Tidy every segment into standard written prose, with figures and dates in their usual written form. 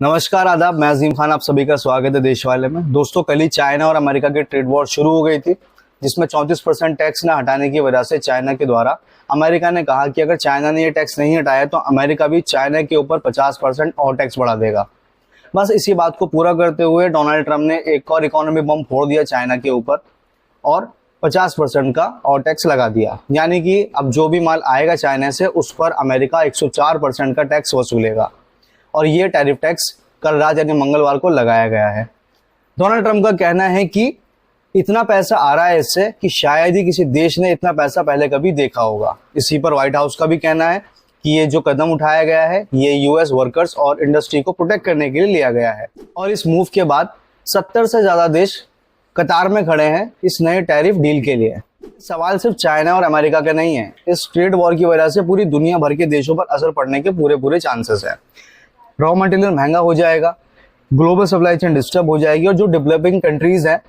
नमस्कार आदाब, मैं अजीम खान, आप सभी का स्वागत है देश वाले में। दोस्तों, कल ही चाइना और अमेरिका की ट्रेड वॉर शुरू हो गई थी, जिसमें 34% टैक्स न हटाने की वजह से चाइना के द्वारा अमेरिका ने कहा कि अगर चाइना ने ये टैक्स नहीं हटाया तो अमेरिका भी चाइना के ऊपर 50% और टैक्स बढ़ा देगा। बस इसी बात को पूरा करते हुए डोनाल्ड ट्रंप ने एक और इकोनॉमी बम फोड़ दिया चाइना के ऊपर और 50% का और टैक्स लगा दिया। यानी कि अब जो भी माल आएगा चाइना से उस पर अमेरिका 104% का टैक्स वसूलेगा और ये टैरिफ टैक्स कल रात यानी मंगलवार को लगाया गया है। डोनाल्ड ट्रंप का कहना है कि इतना पैसा आ रहा है इससे कि शायद ही किसी देश ने इतना पैसा पहले कभी देखा होगा। इसी पर व्हाइट हाउस का भी कहना है कि ये जो कदम उठाया गया है ये यूएस वर्कर्स और इंडस्ट्री को प्रोटेक्ट करने के लिए लिया गया है। और इस मूव के बाद 70 से ज्यादा देश कतार में खड़े हैं इस नए टैरिफ डील के लिए। सवाल सिर्फ चाइना और अमेरिका का नहीं है, इस ट्रेड वॉर की वजह से पूरी दुनिया भर के देशों पर असर पड़ने के पूरे चांसेस है। रॉ मटेरियल महंगा हो जाएगा, ग्लोबल सप्लाई चेन डिस्टर्ब हो जाएगी और जो डेवलपिंग कंट्रीज हैं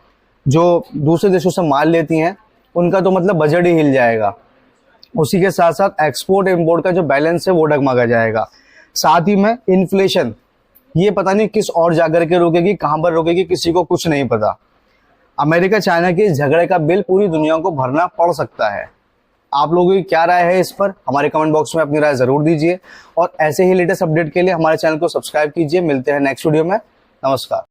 जो दूसरे देशों से माल लेती हैं उनका तो मतलब बजट ही हिल जाएगा। उसी के साथ साथ एक्सपोर्ट इंपोर्ट का जो बैलेंस है वो डगमगा जाएगा। साथ ही में इन्फ्लेशन ये पता नहीं किस और जाकर के रुकेगी, कहां पर रुकेगी, किसी को कुछ नहीं पता। अमेरिका चाइना के इस झगड़े का बिल पूरी दुनिया को भरना पड़ सकता है। आप लोगों की क्या राय है इस पर? हमारे कमेंट बॉक्स में अपनी राय जरूर दीजिए और ऐसे ही लेटेस्ट अपडेट के लिए हमारे चैनल को सब्सक्राइब कीजिए। मिलते हैं नेक्स्ट वीडियो में। नमस्कार।